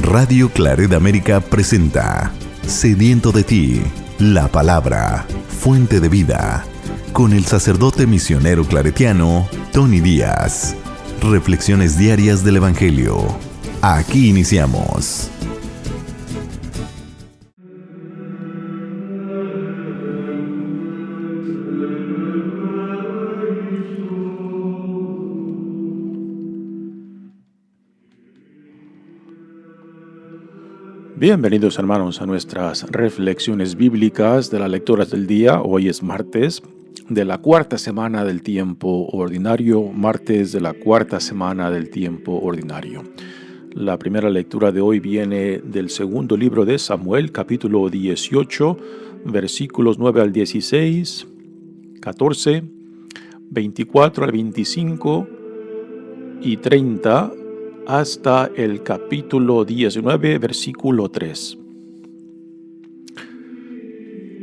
Radio Claret América presenta Sediento de ti, la palabra, fuente de vida, con el sacerdote misionero claretiano Tony Díaz. Reflexiones diarias del Evangelio. Aquí iniciamos. Bienvenidos hermanos a nuestras reflexiones bíblicas de las lecturas del día. Hoy es martes de la cuarta semana del tiempo ordinario, martes de la cuarta semana del tiempo ordinario. La primera lectura de hoy viene del segundo libro de Samuel, capítulo 18, versículos 9 al 16, 14, 24 al 25 y 30, hasta el capítulo 19, versículo 3.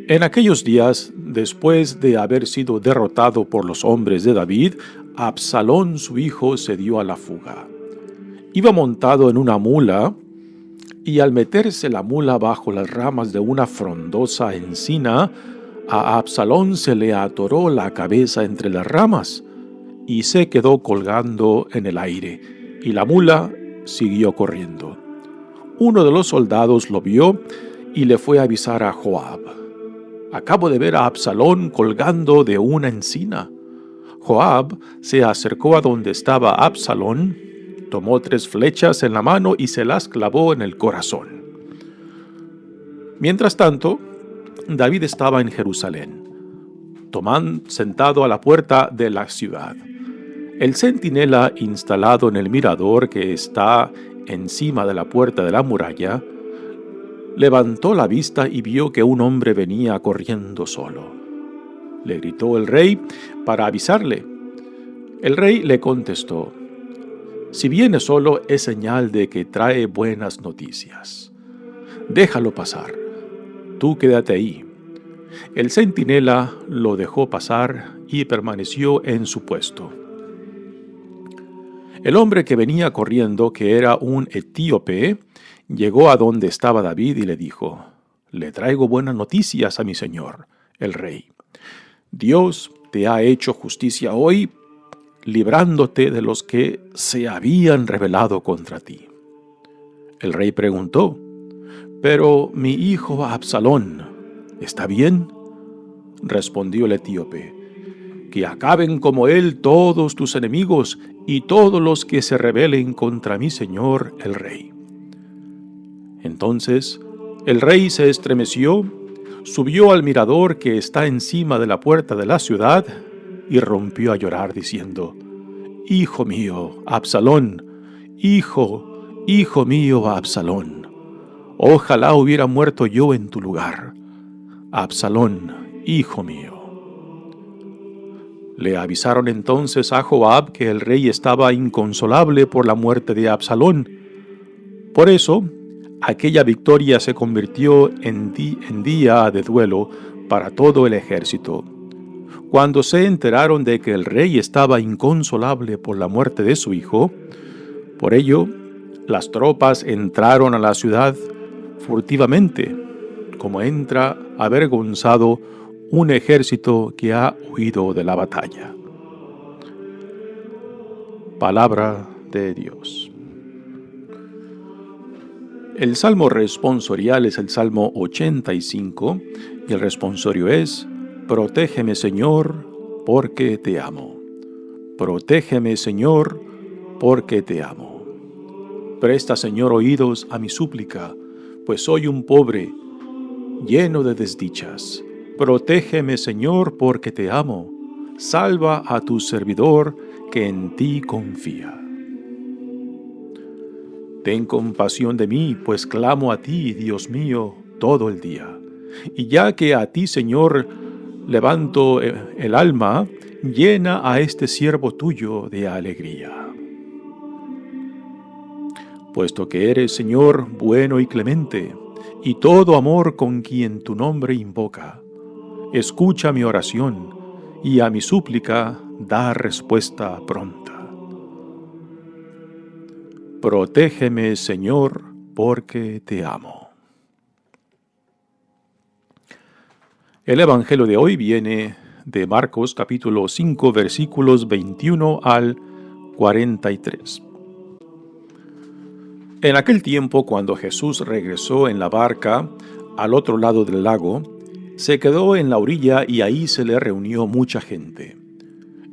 En aquellos días, después de haber sido derrotado por los hombres de David, Absalón su hijo se dio a la fuga. Iba montado en una mula, y al meterse la mula bajo las ramas de una frondosa encina, a Absalón se le atoró la cabeza entre las ramas, y se quedó colgando en el aire. Y la mula siguió corriendo. Uno de los soldados lo vio y le fue a avisar a Joab. Acabo de ver a Absalón colgando de una encina. Joab se acercó a donde estaba Absalón, tomó 3 flechas en la mano y se las clavó en el corazón. Mientras tanto, David estaba en Jerusalén, sentado a la puerta de la ciudad. El centinela instalado en el mirador que está encima de la puerta de la muralla, levantó la vista y vio que un hombre venía corriendo solo. Le gritó el rey para avisarle. El rey le contestó: si viene solo es señal de que trae buenas noticias. Déjalo pasar, tú quédate ahí. El centinela lo dejó pasar y permaneció en su puesto. El hombre que venía corriendo, que era un etíope, llegó a donde estaba David y le dijo: le traigo buenas noticias a mi señor, el rey. Dios te ha hecho justicia hoy, librándote de los que se habían rebelado contra ti. El rey preguntó: pero mi hijo Absalón, ¿está bien? Respondió el etíope: que acaben como él todos tus enemigos y todos los que se rebelen contra mi señor el rey. Entonces el rey se estremeció, subió al mirador que está encima de la puerta de la ciudad y rompió a llorar diciendo: hijo mío, Absalón, hijo mío, Absalón, ojalá hubiera muerto yo en tu lugar. Absalón, hijo mío. Le avisaron entonces a Joab que el rey estaba inconsolable por la muerte de Absalón. Por eso, aquella victoria se convirtió en día de duelo para todo el ejército. Cuando se enteraron de que el rey estaba inconsolable por la muerte de su hijo, por ello, las tropas entraron a la ciudad furtivamente, como entra avergonzado un ejército que ha huido de la batalla. Palabra de Dios. El salmo responsorial es el Salmo 85 y el responsorio es: protégeme, Señor, porque te amo. Protégeme, Señor, porque te amo. Presta, Señor, oídos a mi súplica, pues soy un pobre, lleno de desdichas. Protégeme, Señor, porque te amo. Salva a tu servidor que en ti confía. Ten compasión de mí, pues clamo a ti, Dios mío, todo el día. Y ya que a ti, Señor, levanto el alma, llena a este siervo tuyo de alegría. Puesto que eres, Señor, bueno y clemente, y todo amor con quien tu nombre invoca, escucha mi oración, y a mi súplica da respuesta pronta. Protégeme, Señor, porque te amo. El Evangelio de hoy viene de Marcos capítulo 5 versículos 21 al 43. En aquel tiempo, cuando Jesús regresó en la barca al otro lado del lago, se quedó en la orilla y ahí se le reunió mucha gente.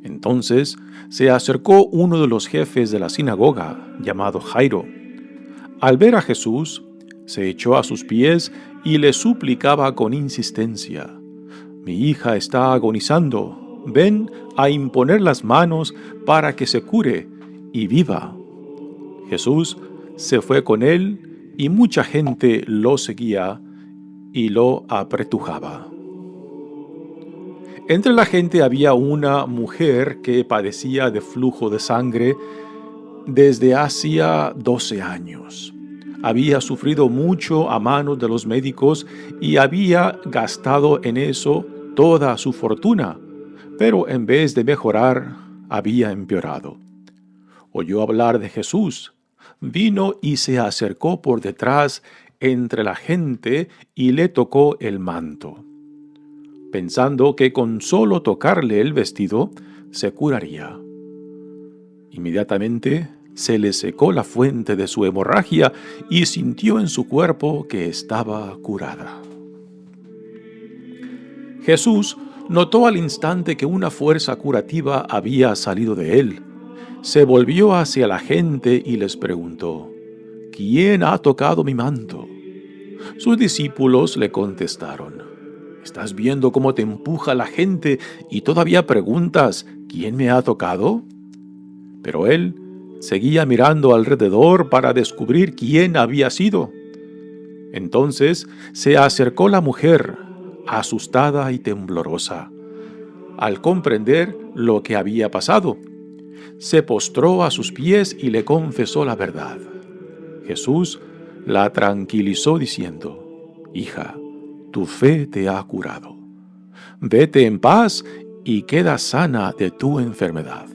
Entonces se acercó uno de los jefes de la sinagoga, llamado Jairo. Al ver a Jesús, se echó a sus pies y le suplicaba con insistencia: «Mi hija está agonizando. Ven a imponer las manos para que se cure y viva». Jesús se fue con él y mucha gente lo seguía y lo apretujaba. Entre la gente había una mujer que padecía de flujo de sangre desde hacía 12 años. Había sufrido mucho a manos de los médicos y había gastado en eso toda su fortuna, pero en vez de mejorar, había empeorado. Oyó hablar de Jesús, vino y se acercó por detrás entre la gente y le tocó el manto, pensando que con solo tocarle el vestido se curaría. Inmediatamente se le secó la fuente de su hemorragia y sintió en su cuerpo que estaba curada. Jesús notó al instante que una fuerza curativa había salido de él. Se volvió hacia la gente y les preguntó: «¿Quién ha tocado mi manto?». Sus discípulos le contestaron: «¿Estás viendo cómo te empuja la gente y todavía preguntas: ¿quién me ha tocado?». Pero él seguía mirando alrededor para descubrir quién había sido. Entonces se acercó la mujer, asustada y temblorosa. Al comprender lo que había pasado, se postró a sus pies y le confesó la verdad. Jesús la tranquilizó diciendo: «Hija, tu fe te ha curado. Vete en paz y queda sana de tu enfermedad».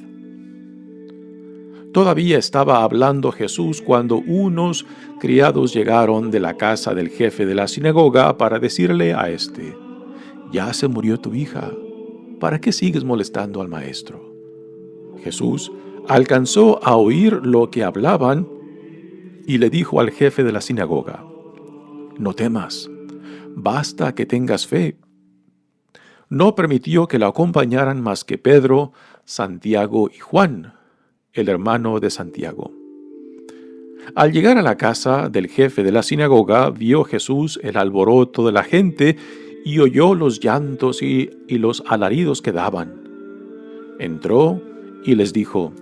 Todavía estaba hablando Jesús cuando unos criados llegaron de la casa del jefe de la sinagoga para decirle a éste: «Ya se murió tu hija. ¿Para qué sigues molestando al maestro?». Jesús alcanzó a oír lo que hablaban y le dijo al jefe de la sinagoga: «No temas, basta que tengas fe». No permitió que la acompañaran más que Pedro, Santiago y Juan, el hermano de Santiago. Al llegar a la casa del jefe de la sinagoga, vio Jesús el alboroto de la gente y oyó los llantos y los alaridos que daban. Entró y les dijo: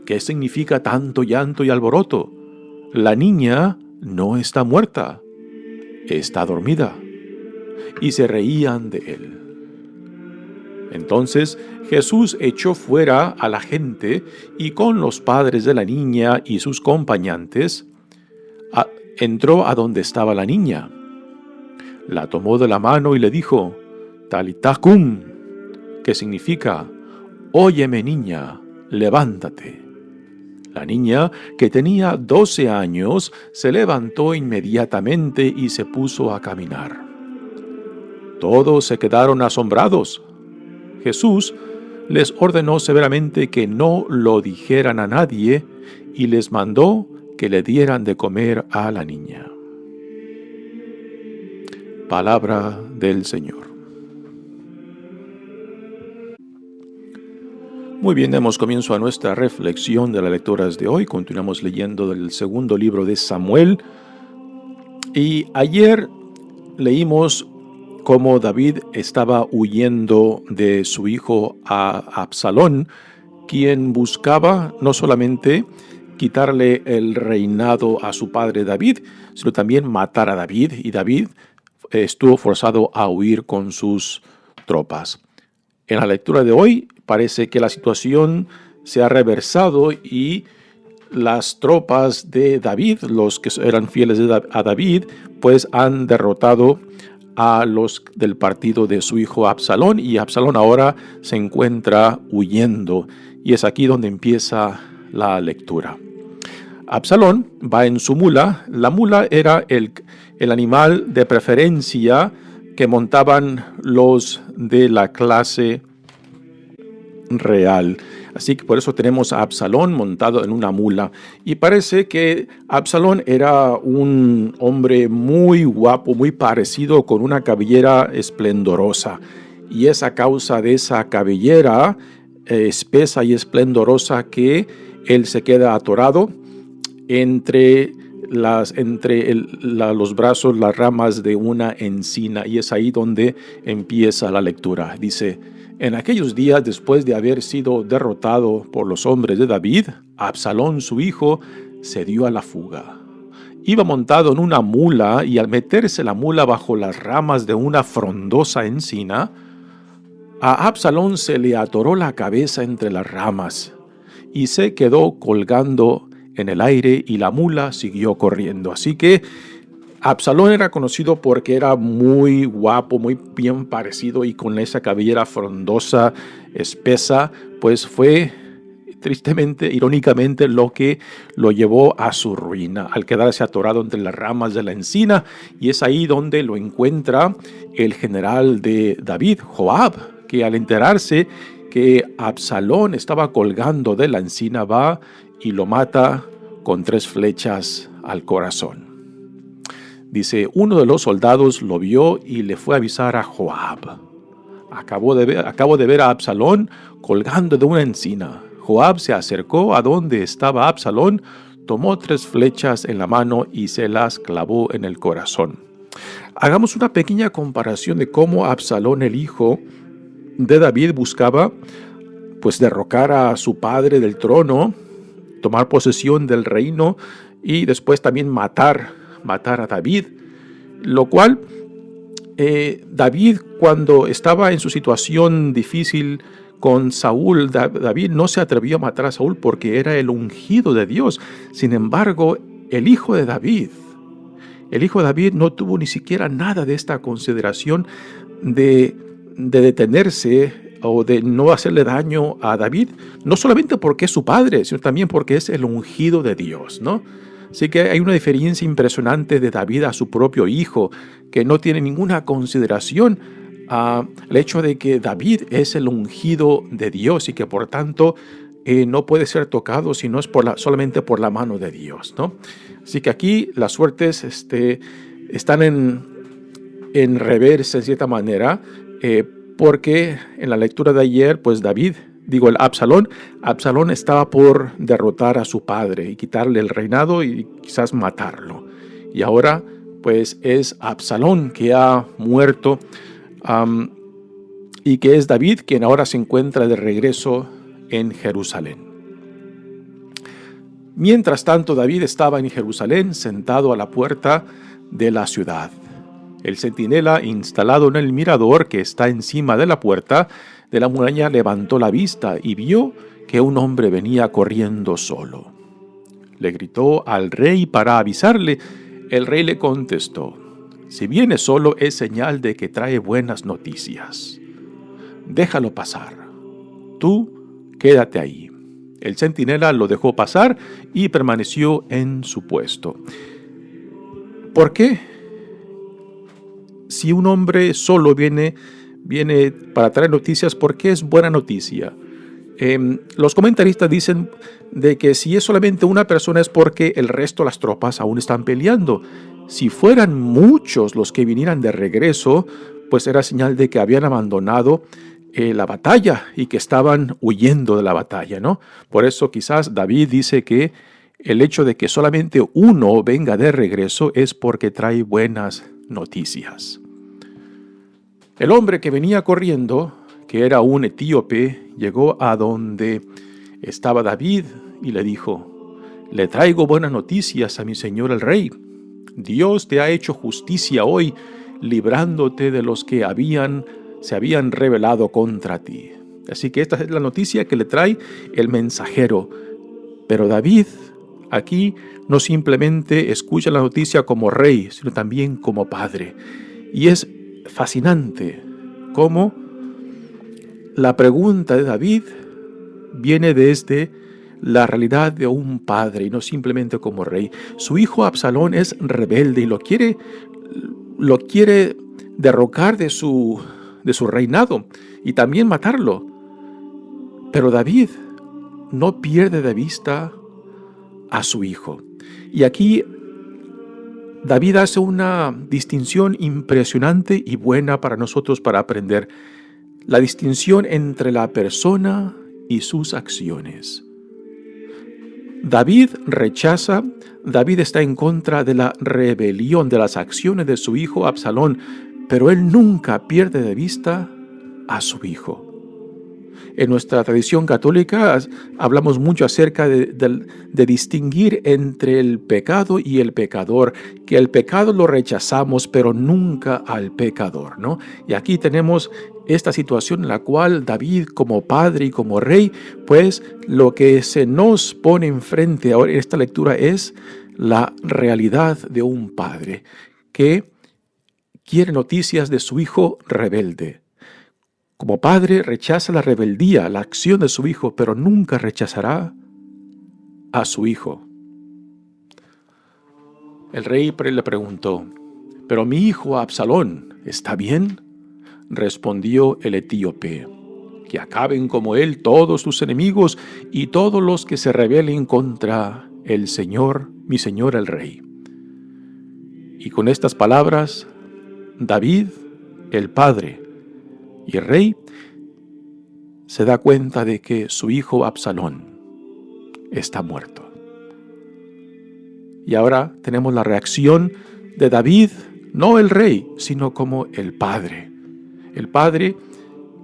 «¿Qué significa tanto llanto y alboroto? La niña no está muerta, está dormida». Y se reían de él. Entonces Jesús echó fuera a la gente y con los padres de la niña y sus acompañantes entró a donde estaba la niña. La tomó de la mano y le dijo: «Talitá cum», que significa: «Óyeme, niña, levántate». La niña, que tenía 12 años, se levantó inmediatamente y se puso a caminar. Todos se quedaron asombrados. Jesús les ordenó severamente que no lo dijeran a nadie y les mandó que le dieran de comer a la niña. Palabra del Señor. Muy bien, damos comienzo a nuestra reflexión de las lecturas de hoy. Continuamos leyendo del segundo libro de Samuel. Y ayer leímos cómo David estaba huyendo de su hijo Absalón, quien buscaba no solamente quitarle el reinado a su padre David, sino también matar a David, y David estuvo forzado a huir con sus tropas. En la lectura de hoy parece que la situación se ha reversado y las tropas de David, los que eran fieles a David, pues han derrotado a los del partido de su hijo Absalón, y Absalón ahora se encuentra huyendo, y es aquí donde empieza la lectura. Absalón va en su mula. La mula era el animal de preferencia que montaban los de la clase real. Así que por eso tenemos a Absalón montado en una mula. Y parece que Absalón era un hombre muy guapo, muy parecido, con una cabellera esplendorosa. Y es a causa de esa cabellera espesa y esplendorosa que él se queda atorado entre los brazos, las ramas de una encina. Y es ahí donde empieza la lectura. Dice: en aquellos días, después de haber sido derrotado por los hombres de David, Absalón, su hijo, se dio a la fuga. Iba montado en una mula, y al meterse la mula bajo las ramas de una frondosa encina, a Absalón se le atoró la cabeza entre las ramas y se quedó colgando en el aire, y la mula siguió corriendo. Así que Absalón era conocido porque era muy guapo, muy bien parecido, y con esa cabellera frondosa, espesa, pues fue tristemente, irónicamente, lo que lo llevó a su ruina, al quedarse atorado entre las ramas de la encina. Y es ahí donde lo encuentra el general de David, Joab, que al enterarse que Absalón estaba colgando de la encina, va y lo mata con 3 flechas al corazón. Dice: uno de los soldados lo vio y le fue a avisar a Joab: acabo de ver a Absalón colgando de una encina. Joab se acercó a donde estaba Absalón, tomó 3 flechas en la mano y se las clavó en el corazón. Hagamos una pequeña comparación de cómo Absalón, el hijo de David, buscaba pues derrocar a su padre del trono, tomar posesión del reino y después también matar a David. Lo cual David, cuando estaba en su situación difícil con Saúl, David no se atrevió a matar a Saúl porque era el ungido de Dios. Sin embargo, el hijo de David no tuvo ni siquiera nada de esta consideración de detenerse o de no hacerle daño a David, no solamente porque es su padre, sino también porque es el ungido de Dios, ¿no? Así que hay una diferencia impresionante de David a su propio hijo, que no tiene ninguna consideración al hecho de que David es el ungido de Dios y que por tanto no puede ser tocado si no es solamente por la mano de Dios, ¿no? Así que aquí las suertes están en reversa en cierta manera, porque en la lectura de ayer, pues el Absalón estaba por derrotar a su padre y quitarle el reinado y quizás matarlo. Y ahora pues es Absalón que ha muerto, y que es David quien ahora se encuentra de regreso en Jerusalén. Mientras tanto, David estaba en Jerusalén sentado a la puerta de la ciudad. El centinela instalado en el mirador que está encima de la puerta de la muralla levantó la vista y vio que un hombre venía corriendo solo. Le gritó al rey para avisarle. El rey le contestó: si viene solo es señal de que trae buenas noticias. Déjalo pasar. Tú quédate ahí. El centinela lo dejó pasar y permaneció en su puesto. ¿Por qué? Si un hombre solo viene para traer noticias, ¿por qué es buena noticia? Los comentaristas dicen de que si es solamente una persona es porque el resto de las tropas aún están peleando. Si fueran muchos los que vinieran de regreso, pues era señal de que habían abandonado la batalla y que estaban huyendo de la batalla, ¿no? Por eso quizás David dice que el hecho de que solamente uno venga de regreso es porque trae buenas noticias. El hombre que venía corriendo, que era un etíope, llegó a donde estaba David y le dijo: le traigo buenas noticias a mi señor el rey. Dios te ha hecho justicia hoy, librándote de los que se habían rebelado contra ti. Así que esta es la noticia que le trae el mensajero. Pero David aquí no simplemente escucha la noticia como rey, sino también como padre. Y es fascinante cómo la pregunta de David viene desde la realidad de un padre y no simplemente como rey. Su hijo Absalón es rebelde y lo quiere derrocar de su reinado y también matarlo. Pero David no pierde de vista a su hijo. Y aquí David hace una distinción impresionante y buena para nosotros para aprender. La distinción entre la persona y sus acciones. David está en contra de la rebelión, de las acciones de su hijo Absalón, pero él nunca pierde de vista a su hijo. En nuestra tradición católica hablamos mucho acerca de distinguir entre el pecado y el pecador, que el pecado lo rechazamos, pero nunca al pecador, ¿no? Y aquí tenemos esta situación en la cual David, como padre y como rey, pues lo que se nos pone enfrente ahora en esta lectura es la realidad de un padre que quiere noticias de su hijo rebelde. Como padre rechaza la rebeldía, la acción de su hijo, pero nunca rechazará a su hijo. El rey le preguntó, ¿pero mi hijo Absalón está bien? Respondió el etíope, que acaben como él todos sus enemigos y todos los que se rebelen contra el Señor, mi señor el rey. Y con estas palabras, David, el padre, y el rey se da cuenta de que su hijo Absalón está muerto. Y ahora tenemos la reacción de David, no el rey, sino como el padre. El padre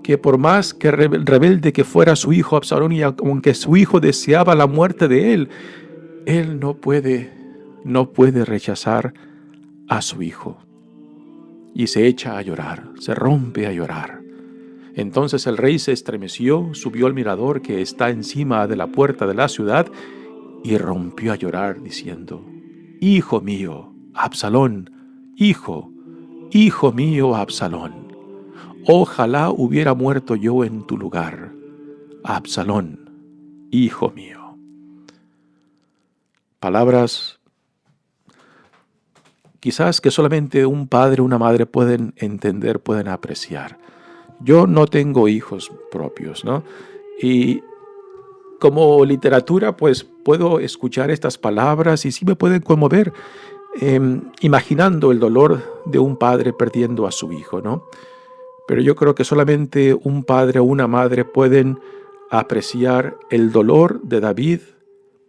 que por más que rebelde que fuera su hijo Absalón y aunque su hijo deseaba la muerte de él no puede rechazar a su hijo. Y se echa a llorar, se rompe a llorar. Entonces el rey se estremeció, subió al mirador que está encima de la puerta de la ciudad y rompió a llorar diciendo, Hijo mío, Absalón, hijo mío, Absalón, ojalá hubiera muerto yo en tu lugar, Absalón, hijo mío. Palabras quizás que solamente un padre o una madre pueden entender, pueden apreciar. Yo no tengo hijos propios, ¿no? Y como literatura, pues puedo escuchar estas palabras y sí me pueden conmover, imaginando el dolor de un padre perdiendo a su hijo, ¿no? Pero yo creo que solamente un padre o una madre pueden apreciar el dolor de David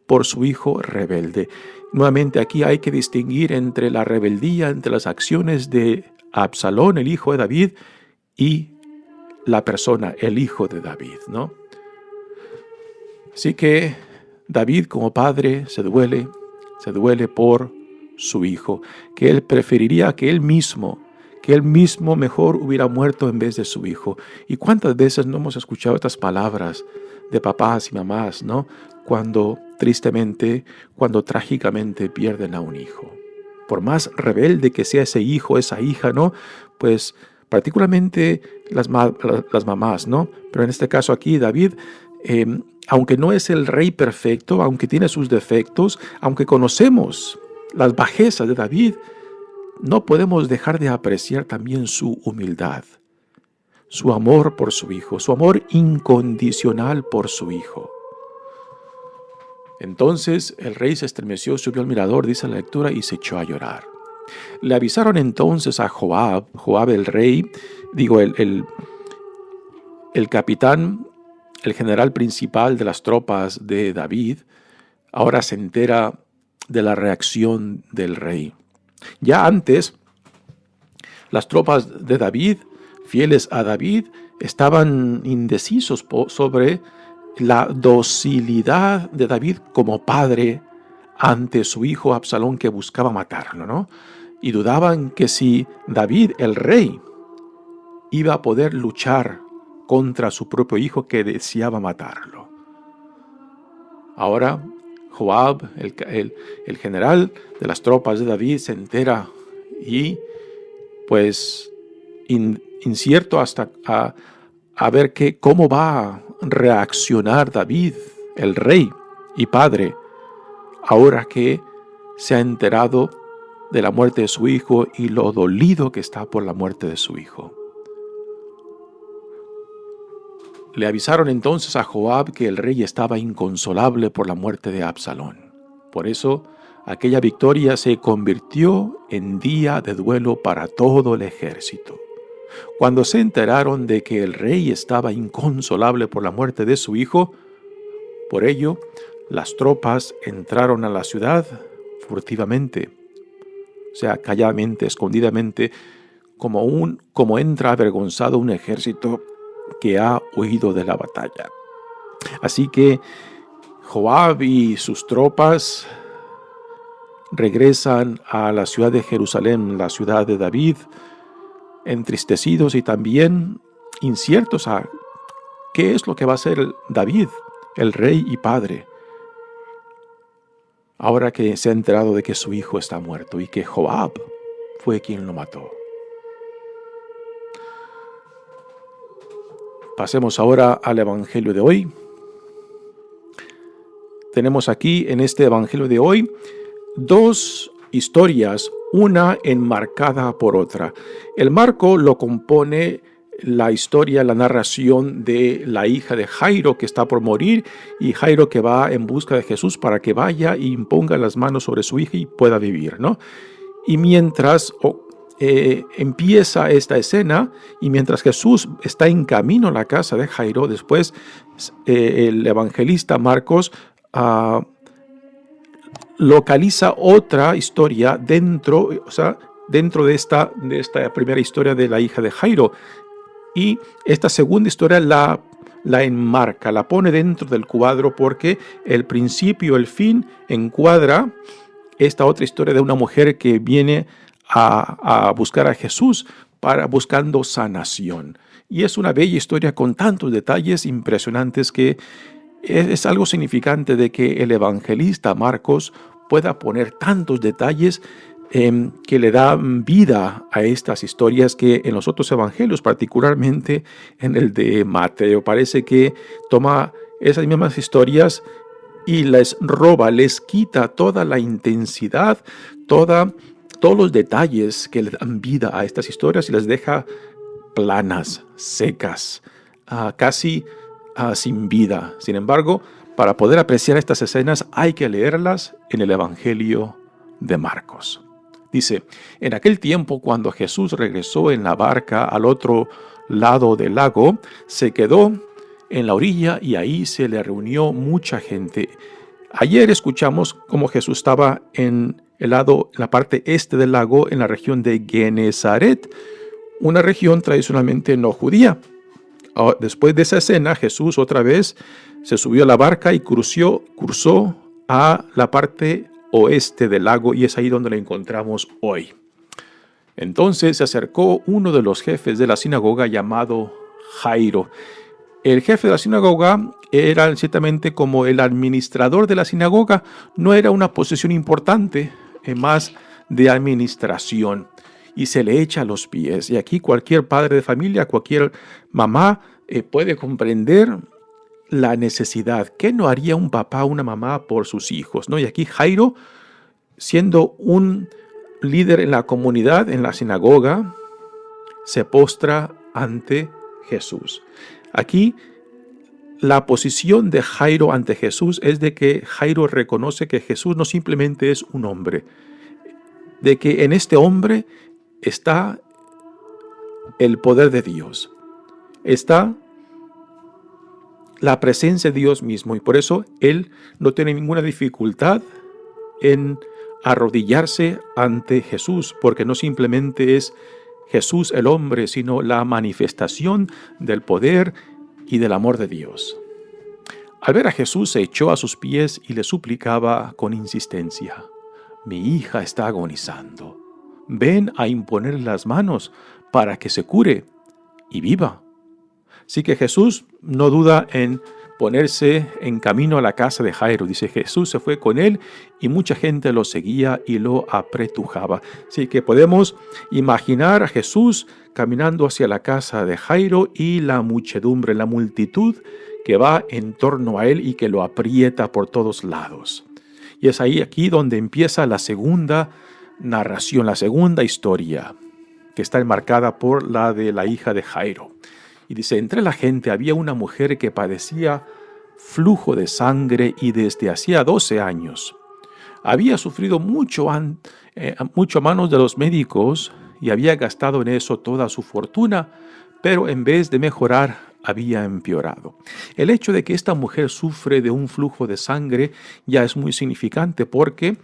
por su hijo rebelde. Nuevamente aquí hay que distinguir entre la rebeldía, entre las acciones de Absalón, el hijo de David, y la persona, el hijo de David, ¿no? Así que David como padre se duele por su hijo, que él preferiría que él mismo mejor hubiera muerto en vez de su hijo. ¿Y cuántas veces no hemos escuchado estas palabras de papás y mamás, ¿no? Cuando trágicamente pierden a un hijo. Por más rebelde que sea ese hijo, esa hija, ¿no? Pues particularmente las mamás, ¿no? Pero en este caso aquí David, aunque no es el rey perfecto, aunque tiene sus defectos, aunque conocemos las bajezas de David, no podemos dejar de apreciar también su humildad, su amor por su hijo, su amor incondicional por su hijo. Entonces el rey se estremeció, subió al mirador, dice la lectura, y se echó a llorar. Le avisaron entonces a Joab el rey, el capitán, el general principal de las tropas de David, ahora se entera de la reacción del rey. Ya antes, las tropas de David, fieles a David, estaban indecisos sobre la docilidad de David como padre ante su hijo Absalón que buscaba matarlo, ¿no? Y dudaban que si David, el rey, iba a poder luchar contra su propio hijo que deseaba matarlo. Ahora, Joab, el general de las tropas de David, se entera y, pues, incierto hasta a ver cómo va a reaccionar David, el rey, y padre, ahora que se ha enterado de la muerte de su hijo y lo dolido que está por la muerte de su hijo. Le avisaron entonces a Joab que el rey estaba inconsolable por la muerte de Absalón. Por eso, aquella victoria se convirtió en día de duelo para todo el ejército. Cuando se enteraron de que el rey estaba inconsolable por la muerte de su hijo, por ello, las tropas entraron a la ciudad furtivamente, o sea, calladamente, escondidamente, como entra avergonzado un ejército que ha huido de la batalla. Así que Joab y sus tropas regresan a la ciudad de Jerusalén, la ciudad de David, entristecidos y también inciertos a qué es lo que va a hacer David, el rey y padre, ahora que se ha enterado de que su hijo está muerto y que Joab fue quien lo mató. Pasemos ahora al Evangelio de hoy. Tenemos aquí en este Evangelio de hoy dos historias, una enmarcada por otra. El marco lo compone la historia, la narración de la hija de Jairo que está por morir y Jairo que va en busca de Jesús para que vaya y imponga las manos sobre su hija y pueda vivir, ¿no? Y mientras empieza esta escena y mientras Jesús está en camino a la casa de Jairo, después el evangelista Marcos localiza otra historia dentro de esta primera historia de la hija de Jairo. Y esta segunda historia la enmarca, la pone dentro del cuadro porque el principio, el fin, encuadra esta otra historia de una mujer que viene a buscar a Jesús buscando sanación. Y es una bella historia con tantos detalles impresionantes que es algo significante de que el evangelista Marcos pueda poner tantos detalles que le dan vida a estas historias que en los otros evangelios, particularmente en el de Mateo, parece que toma esas mismas historias y les roba, les quita toda la intensidad, todos los detalles que le dan vida a estas historias y las deja planas, secas, casi sin vida. Sin embargo, para poder apreciar estas escenas hay que leerlas en el Evangelio de Marcos. Dice, en aquel tiempo cuando Jesús regresó en la barca al otro lado del lago, se quedó en la orilla y ahí se le reunió mucha gente. Ayer escuchamos cómo Jesús estaba en la parte este del lago, en la región de Genezaret, una región tradicionalmente no judía. Después de esa escena, Jesús otra vez se subió a la barca y cruzó a la parte oeste del lago y es ahí donde lo encontramos hoy. Entonces se acercó uno de los jefes de la sinagoga llamado Jairo. El jefe de la sinagoga era ciertamente como el administrador de la sinagoga, no era una posición importante, más de administración, y se le echa a los pies. Y aquí cualquier padre de familia, cualquier mamá puede comprender la necesidad. ¿Qué no haría un papá o una mamá por sus hijos, ¿no? Y aquí Jairo, siendo un líder en la comunidad, en la sinagoga, se postra ante Jesús. Aquí la posición de Jairo ante Jesús es de que Jairo reconoce que Jesús no simplemente es un hombre, de que en este hombre está el poder de Dios, está la presencia de Dios mismo, y por eso él no tiene ninguna dificultad en arrodillarse ante Jesús, porque no simplemente es Jesús el hombre, sino la manifestación del poder y del amor de Dios. Al ver a Jesús se echó a sus pies y le suplicaba con insistencia: mi hija está agonizando, ven a imponer las manos para que se cure y viva. Así que Jesús no duda en ponerse en camino a la casa de Jairo. Dice, Jesús se fue con él y mucha gente lo seguía y lo apretujaba. Así que podemos imaginar a Jesús caminando hacia la casa de Jairo y la muchedumbre, la multitud que va en torno a él y que lo aprieta por todos lados. Y es aquí donde empieza la segunda narración, la segunda historia, que está enmarcada por la de la hija de Jairo. Y dice, entre la gente había una mujer que padecía flujo de sangre y desde hacía 12 años. Había sufrido mucho a manos de los médicos y había gastado en eso toda su fortuna, pero en vez de mejorar, había empeorado. El hecho de que esta mujer sufre de un flujo de sangre ya es muy significante porque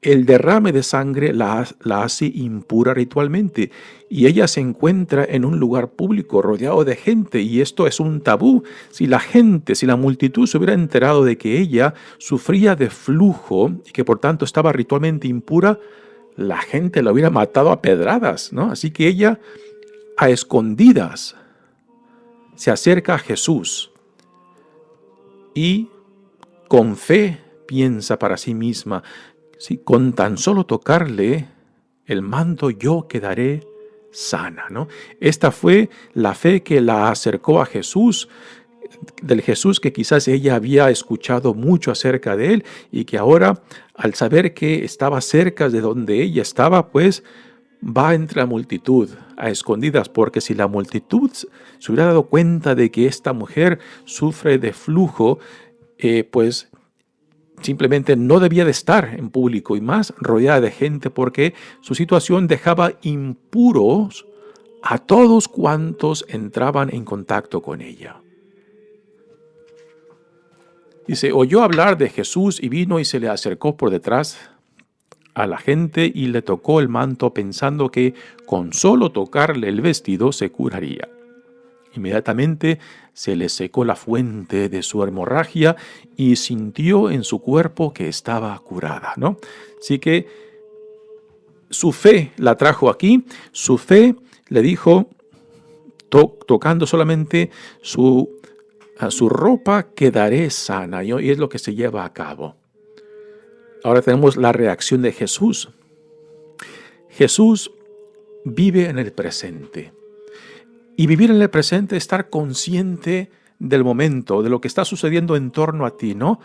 el derrame de sangre la hace impura ritualmente y ella se encuentra en un lugar público rodeado de gente y esto es un tabú. Si la multitud se hubiera enterado de que ella sufría de flujo y que por tanto estaba ritualmente impura, la gente la hubiera matado a pedradas, ¿no? Así que ella, a escondidas, se acerca a Jesús y con fe piensa para sí misma, si con tan solo tocarle el manto yo quedaré sana, ¿no? Esta fue la fe que la acercó a Jesús, del Jesús que quizás ella había escuchado mucho acerca de él y que ahora, al saber que estaba cerca de donde ella estaba, pues va entre la multitud a escondidas, porque si la multitud se hubiera dado cuenta de que esta mujer sufre de flujo, pues simplemente no debía de estar en público y más rodeada de gente porque su situación dejaba impuros a todos cuantos entraban en contacto con ella. Dice, oyó hablar de Jesús y vino y se le acercó por detrás a la gente y le tocó el manto pensando que con solo tocarle el vestido se curaría. Inmediatamente se le secó la fuente de su hemorragia y sintió en su cuerpo que estaba curada, ¿no? Así que su fe la trajo aquí, su fe le dijo, tocando solamente a su ropa quedaré sana, y es lo que se lleva a cabo. Ahora tenemos la reacción de Jesús. Jesús vive en el presente. Y vivir en el presente es estar consciente del momento, de lo que está sucediendo en torno a ti, ¿no?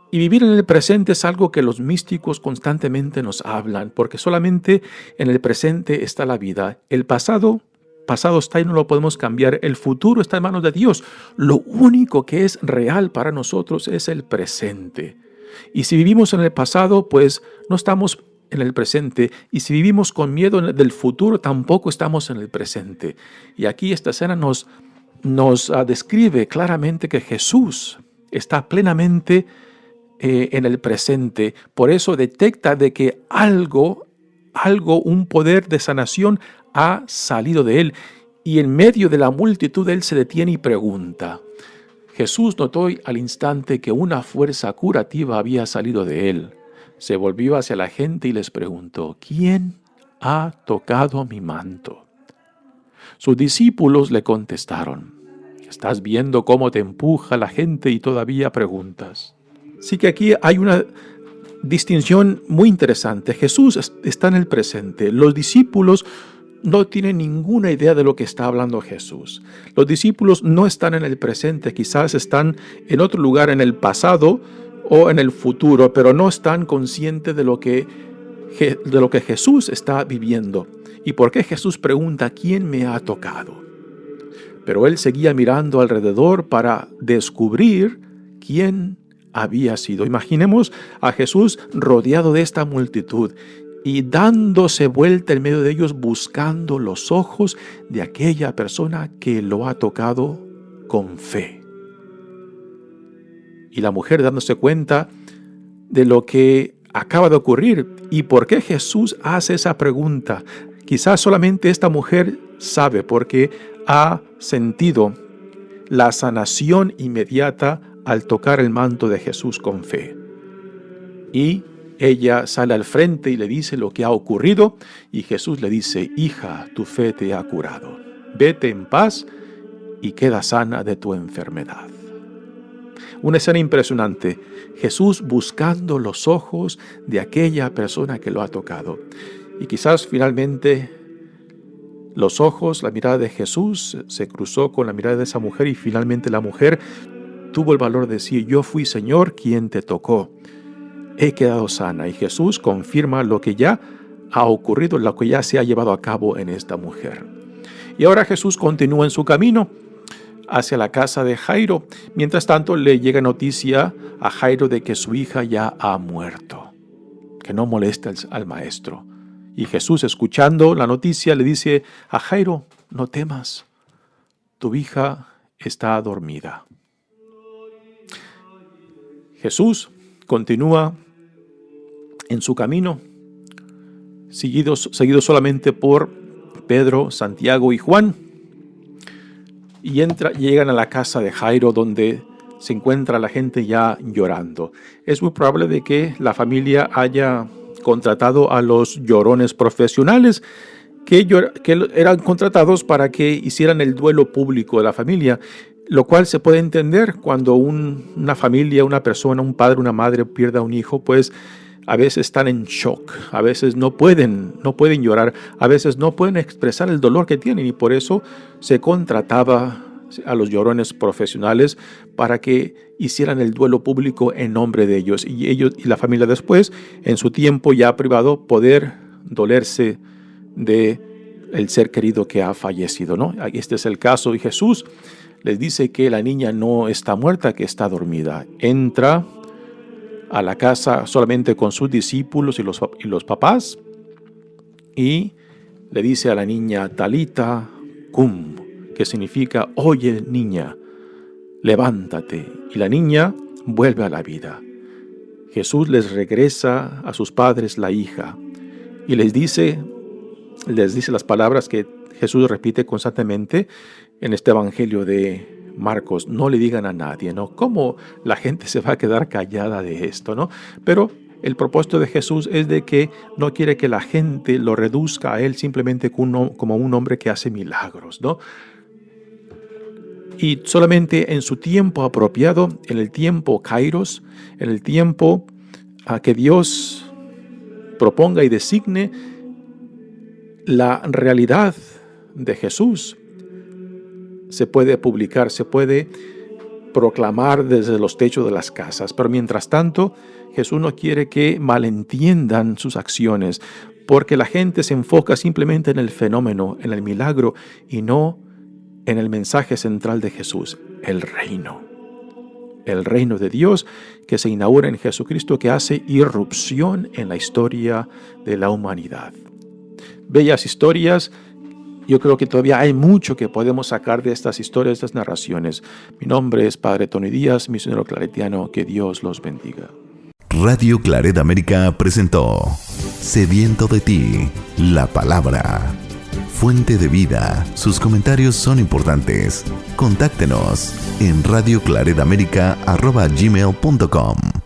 Y vivir en el presente es algo que los místicos constantemente nos hablan, porque solamente en el presente está la vida. El pasado está y no lo podemos cambiar. El futuro está en manos de Dios. Lo único que es real para nosotros es el presente. Y si vivimos en el pasado, pues no estamos en el presente, y si vivimos con miedo del futuro, tampoco estamos en el presente. Y aquí esta escena nos describe claramente que Jesús está plenamente en el presente. Por eso detecta de que algo, un poder de sanación ha salido de él. Y en medio de la multitud él se detiene y pregunta. Jesús notó al instante que una fuerza curativa había salido de él. Se volvió hacia la gente y les preguntó, ¿quién ha tocado mi manto? Sus discípulos le contestaron, ¿estás viendo cómo te empuja la gente y todavía preguntas? Así que aquí hay una distinción muy interesante. Jesús está en el presente. Los discípulos no tienen ninguna idea de lo que está hablando Jesús. Los discípulos no están en el presente, quizás están en otro lugar, en el pasado o en el futuro, pero no están conscientes de lo que Jesús está viviendo. ¿Y por qué Jesús pregunta quién me ha tocado? Pero él seguía mirando alrededor para descubrir quién había sido. Imaginemos a Jesús rodeado de esta multitud y dándose vuelta en medio de ellos buscando los ojos de aquella persona que lo ha tocado con fe. Y la mujer dándose cuenta de lo que acaba de ocurrir y por qué Jesús hace esa pregunta. Quizás solamente esta mujer sabe porque ha sentido la sanación inmediata al tocar el manto de Jesús con fe. Y ella sale al frente y le dice lo que ha ocurrido y Jesús le dice, hija, tu fe te ha curado. Vete en paz y queda sana de tu enfermedad. Una escena impresionante. Jesús buscando los ojos de aquella persona que lo ha tocado. Y quizás finalmente los ojos, la mirada de Jesús se cruzó con la mirada de esa mujer y finalmente la mujer tuvo el valor de decir: yo fui, Señor, quien te tocó. He quedado sana. Y Jesús confirma lo que ya ha ocurrido, lo que ya se ha llevado a cabo en esta mujer. Y ahora Jesús continúa en su camino hacia la casa de Jairo. Mientras tanto, le llega noticia a Jairo de que su hija ya ha muerto, que no moleste al maestro. Y Jesús, escuchando la noticia, le dice a Jairo: no temas, tu hija está dormida. Jesús continúa en su camino, seguido solamente por Pedro, Santiago y Juan, y llegan a la casa de Jairo, donde se encuentra la gente ya llorando. Es muy probable de que la familia haya contratado a los llorones profesionales que eran contratados para que hicieran el duelo público de la familia, lo cual se puede entender cuando una familia, una persona, un padre, una madre pierde a un hijo, pues a veces están en shock, a veces no pueden llorar, a veces no pueden expresar el dolor que tienen, y por eso se contrataba a los llorones profesionales para que hicieran el duelo público en nombre de ellos, y la familia después, en su tiempo ya privado, poder dolerse de el ser querido que ha fallecido, ¿no? Este es el caso, y Jesús les dice que la niña no está muerta, que está dormida. Entra a la casa solamente con sus discípulos y los papás, y le dice a la niña: Talita cum, que significa: oye, niña, levántate. Y la niña vuelve a la vida. Jesús les regresa a sus padres la hija y les dice las palabras que Jesús repite constantemente en este evangelio de Marcos: no le digan a nadie, ¿no? ¿Cómo la gente se va a quedar callada de esto, no? Pero el propósito de Jesús es de que no quiere que la gente lo reduzca a él simplemente como un hombre que hace milagros, ¿no? Y solamente en su tiempo apropiado, en el tiempo Kairos, en el tiempo a que Dios proponga y designe la realidad de Jesús, se puede publicar, se puede proclamar desde los techos de las casas. Pero mientras tanto, Jesús no quiere que malentiendan sus acciones, porque la gente se enfoca simplemente en el fenómeno, en el milagro, y no en el mensaje central de Jesús: el reino de Dios que se inaugura en Jesucristo, que hace irrupción en la historia de la humanidad. Bellas historias. Yo creo que todavía hay mucho que podemos sacar de estas historias, de estas narraciones. Mi nombre es Padre Tony Díaz, misionero claretiano. Que Dios los bendiga. Radio Claret América presentó Sediento de ti, la palabra. Fuente de vida. Sus comentarios son importantes. Contáctenos en radioclaretamerica@gmail.com.